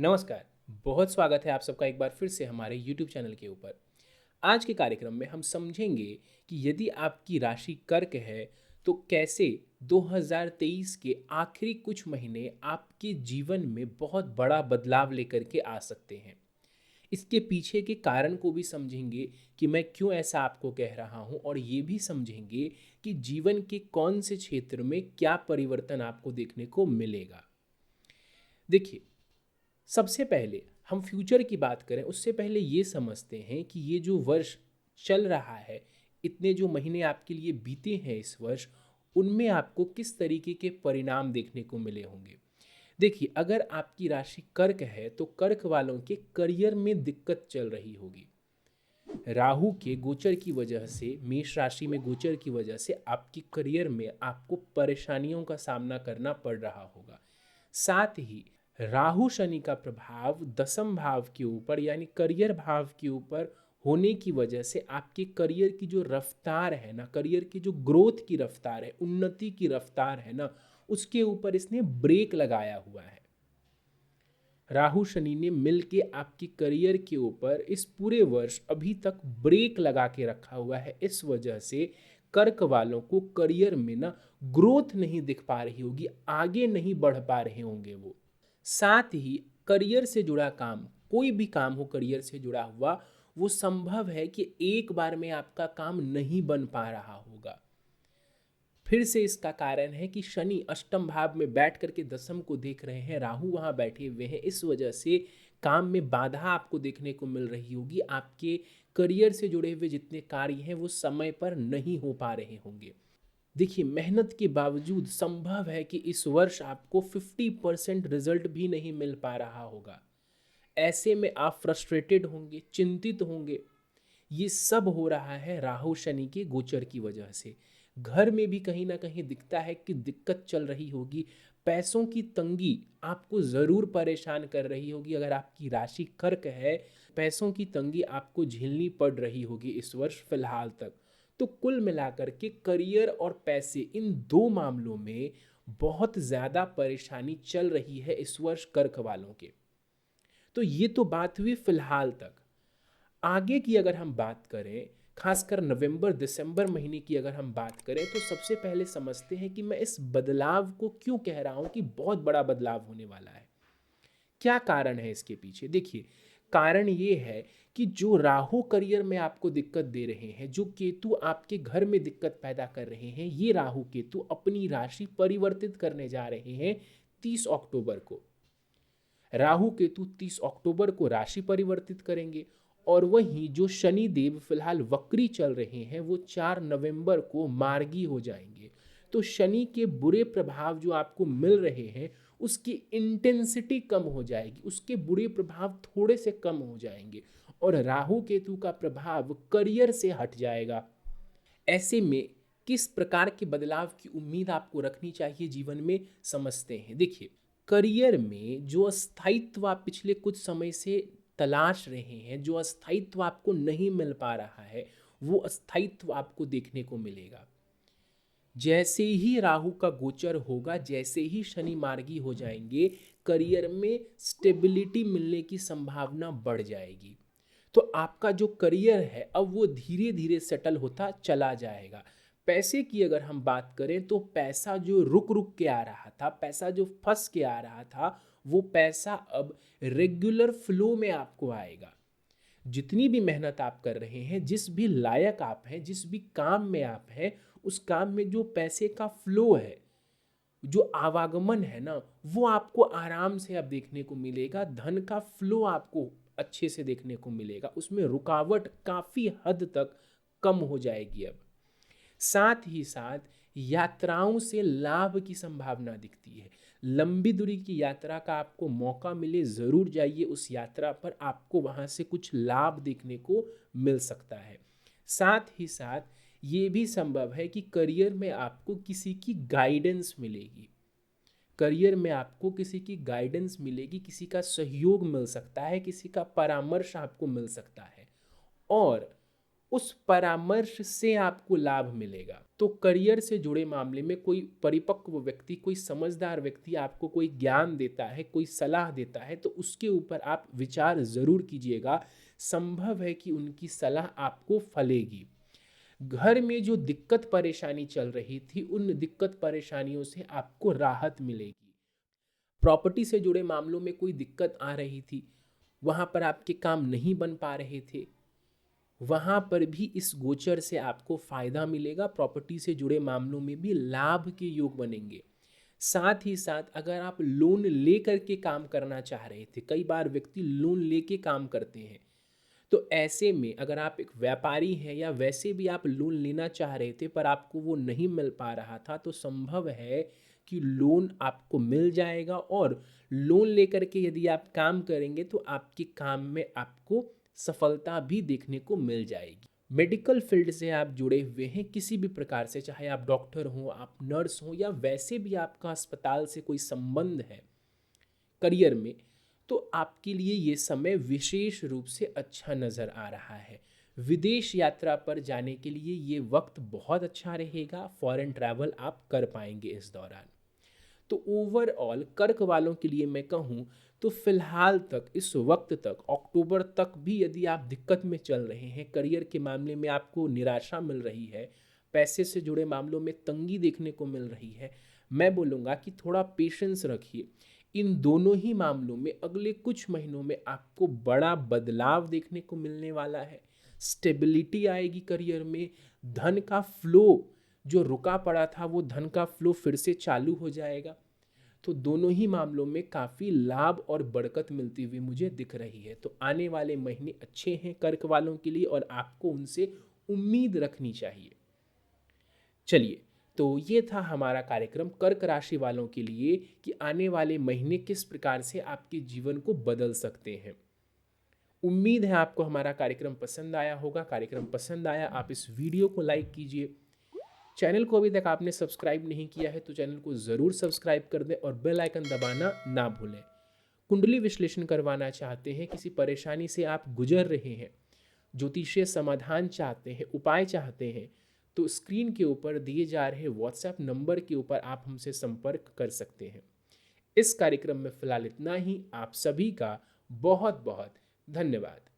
नमस्कार। बहुत स्वागत है आप सबका एक बार फिर से हमारे YouTube चैनल के ऊपर। आज के कार्यक्रम में हम समझेंगे कि यदि आपकी राशि कर्क है तो कैसे 2023 के आखिरी कुछ महीने आपके जीवन में बहुत बड़ा बदलाव लेकर के आ सकते हैं। इसके पीछे के कारण को भी समझेंगे कि मैं क्यों ऐसा आपको कह रहा हूँ, और ये भी समझेंगे कि जीवन के कौन से क्षेत्र में क्या परिवर्तन आपको देखने को मिलेगा। देखिए, सबसे पहले हम फ्यूचर की बात करें उससे पहले ये समझते हैं कि ये जो वर्ष चल रहा है, इतने जो महीने आपके लिए बीते हैं इस वर्ष, उनमें आपको किस तरीके के परिणाम देखने को मिले होंगे। देखिए, अगर आपकी राशि कर्क है तो कर्क वालों के करियर में दिक्कत चल रही होगी। राहु के गोचर की वजह से, मेष राशि में गोचर की वजह से आपके करियर में आपको परेशानियों का सामना करना पड़ रहा होगा। साथ ही राहु शनि का प्रभाव दसम भाव के ऊपर यानी करियर भाव के ऊपर होने की वजह से आपके करियर की जो रफ्तार है ना, करियर की जो ग्रोथ की रफ्तार है, उन्नति की रफ्तार है ना, उसके ऊपर इसने ब्रेक लगाया हुआ है। राहु शनि ने मिल के आपके करियर के ऊपर इस पूरे वर्ष अभी तक ब्रेक लगा के रखा हुआ है। इस वजह से कर्क वालों को करियर में ना ग्रोथ नहीं दिख पा रही होगी, आगे नहीं बढ़ पा रहे होंगे वो। साथ ही करियर से जुड़ा काम, कोई भी काम हो करियर से जुड़ा हुआ, वो संभव है कि एक बार में आपका काम नहीं बन पा रहा होगा। फिर से इसका कारण है कि शनि अष्टम भाव में बैठ करके दसम को देख रहे हैं, राहु वहां बैठे हुए हैं। इस वजह से काम में बाधा आपको देखने को मिल रही होगी। आपके करियर से जुड़े हुए जितने कार्य हैं वो समय पर नहीं हो पा रहे होंगे। देखिए, मेहनत के बावजूद संभव है कि इस वर्ष आपको 50% रिजल्ट भी नहीं मिल पा रहा होगा। ऐसे में आप फ्रस्ट्रेटेड होंगे, चिंतित होंगे। ये सब हो रहा है राहु शनि के गोचर की वजह से। घर में भी कहीं ना कहीं दिखता है कि दिक्कत चल रही होगी। पैसों की तंगी आपको ज़रूर परेशान कर रही होगी। अगर आपकी राशि कर्क है, पैसों की तंगी आपको झेलनी पड़ रही होगी इस वर्ष फिलहाल तक। तो कुल मिलाकर के करियर और पैसे, इन दो मामलों में बहुत ज़्यादा परेशानी चल रही है इस वर्ष कर्क वालों के। तो ये तो बात हुई फिलहाल तक। आगे की अगर हम बात करें, खासकर नवंबर दिसंबर महीने की अगर हम बात करें, तो सबसे पहले समझते हैं कि मैं इस बदलाव को क्यों कह रहा हूं कि बहुत बड़ा बदलाव होने वाला है। क्या कारण है इसके पीछे? देखिए, कारण ये है कि जो राहु करियर में आपको दिक्कत दे रहे हैं, जो केतु आपके घर में दिक्कत पैदा कर रहे हैं, ये राहु केतु अपनी राशि परिवर्तित करने जा रहे हैं 30 अक्टूबर को। राहु केतु 30 अक्टूबर को राशि परिवर्तित करेंगे, और वहीं जो शनि देव फिलहाल वक्री चल रहे हैं वो 4 नवंबर को मार्गी हो जाएंगे। तो शनि के बुरे प्रभाव जो आपको मिल रहे हैं उसकी इंटेंसिटी कम हो जाएगी, उसके बुरे प्रभाव थोड़े से कम हो जाएंगे, और राहु केतु का प्रभाव करियर से हट जाएगा। ऐसे में किस प्रकार के बदलाव की उम्मीद आपको रखनी चाहिए जीवन में, समझते हैं। देखिए, करियर में जो स्थायित्व आप पिछले कुछ समय से तलाश रहे हैं, जो स्थायित्व आपको नहीं मिल पा रहा है, वो स्थायित्व आपको देखने को मिलेगा। जैसे ही राहु का गोचर होगा, जैसे ही शनि मार्गी हो जाएंगे, करियर में स्टेबिलिटी मिलने की संभावना बढ़ जाएगी। तो आपका जो करियर है अब वो धीरे धीरे सेटल होता चला जाएगा। पैसे की अगर हम बात करें तो पैसा जो रुक रुक के आ रहा था, पैसा जो फंस के आ रहा था, वो पैसा अब रेगुलर फ्लो में आपको आएगा। जितनी भी मेहनत आप कर रहे हैं, जिस भी लायक आप हैं, जिस भी काम में आप हैं, उस काम में जो पैसे का फ्लो है, जो आवागमन है ना, वो आपको आराम से अब देखने को मिलेगा। धन का फ्लो आपको अच्छे से देखने को मिलेगा, उसमें रुकावट काफ़ी हद तक कम हो जाएगी अब। साथ ही साथ यात्राओं से लाभ की संभावना दिखती है। लंबी दूरी की यात्रा का आपको मौका मिले, ज़रूर जाइए उस यात्रा पर, आपको वहाँ से कुछ लाभ देखने को मिल सकता है। साथ ही साथ ये भी संभव है कि करियर में आपको किसी की गाइडेंस मिलेगी। करियर में आपको किसी की गाइडेंस मिलेगी, किसी का सहयोग मिल सकता है, किसी का परामर्श आपको मिल सकता है। और उस परामर्श से आपको लाभ मिलेगा। तो करियर से जुड़े मामले में कोई परिपक्व व्यक्ति, कोई समझदार व्यक्ति आपको कोई ज्ञान देता है, कोई सलाह देता है, तो उसके ऊपर आप विचार ज़रूर कीजिएगा। संभव है कि उनकी सलाह आपको फलेगी। घर में जो दिक्कत परेशानी चल रही थी, उन दिक्कत परेशानियों से आपको राहत मिलेगी। प्रॉपर्टी से जुड़े मामलों में कोई दिक्कत आ रही थी, वहाँ पर आपके काम नहीं बन पा रहे थे, वहाँ पर भी इस गोचर से आपको फायदा मिलेगा। प्रॉपर्टी से जुड़े मामलों में भी लाभ के योग बनेंगे। साथ ही साथ अगर आप लोन लेकर के काम करना चाह रहे थे, कई बार व्यक्ति लोन लेके काम करते हैं, तो ऐसे में अगर आप एक व्यापारी हैं या वैसे भी आप लोन लेना चाह रहे थे पर आपको वो नहीं मिल पा रहा था, तो संभव है कि लोन आपको मिल जाएगा। और लोन लेकर के यदि आप काम करेंगे तो आपके काम में आपको सफलता भी देखने को मिल जाएगी। मेडिकल फील्ड से आप जुड़े हुए हैं किसी भी प्रकार से, चाहे आप डॉक्टर हों, आप नर्स हों, या वैसे भी आपका अस्पताल से कोई संबंध है करियर में, तो आपके लिए ये समय विशेष रूप से अच्छा नज़र आ रहा है। विदेश यात्रा पर जाने के लिए ये वक्त बहुत अच्छा रहेगा। फॉरेन ट्रैवल आप कर पाएंगे इस दौरान। तो ओवरऑल कर्क वालों के लिए मैं कहूँ तो फिलहाल तक, इस वक्त तक, अक्टूबर तक भी यदि आप दिक्कत में चल रहे हैं, करियर के मामले में आपको निराशा मिल रही है, पैसे से जुड़े मामलों में तंगी देखने को मिल रही है, मैं बोलूँगा कि थोड़ा पेशेंस रखिए। इन दोनों ही मामलों में अगले कुछ महीनों में आपको बड़ा बदलाव देखने को मिलने वाला है। स्टेबिलिटी आएगी करियर में। धन का फ्लो जो रुका पड़ा था, वो धन का फ्लो फिर से चालू हो जाएगा। तो दोनों ही मामलों में काफ़ी लाभ और बरकत मिलती हुई मुझे दिख रही है। तो आने वाले महीने अच्छे हैं कर्क वालों के लिए और आपको उनसे उम्मीद रखनी चाहिए। चलिए, तो ये था हमारा कार्यक्रम कर्क राशि वालों के लिए कि आने वाले महीने किस प्रकार से आपके जीवन को बदल सकते हैं। उम्मीद है आपको हमारा कार्यक्रम पसंद आया होगा। कार्यक्रम पसंद आया, आप इस वीडियो को लाइक कीजिए। चैनल को अभी तक आपने सब्सक्राइब नहीं किया है तो चैनल को ज़रूर सब्सक्राइब कर दें और बेल आइकन दबाना ना भूलें। कुंडली विश्लेषण करवाना चाहते हैं, किसी परेशानी से आप गुजर रहे हैं, ज्योतिषीय समाधान चाहते हैं, उपाय चाहते हैं, तो स्क्रीन के ऊपर दिए जा रहे व्हाट्सएप नंबर के ऊपर आप हमसे संपर्क कर सकते हैं। इस कार्यक्रम में फ़िलहाल इतना ही। आप सभी का बहुत बहुत धन्यवाद।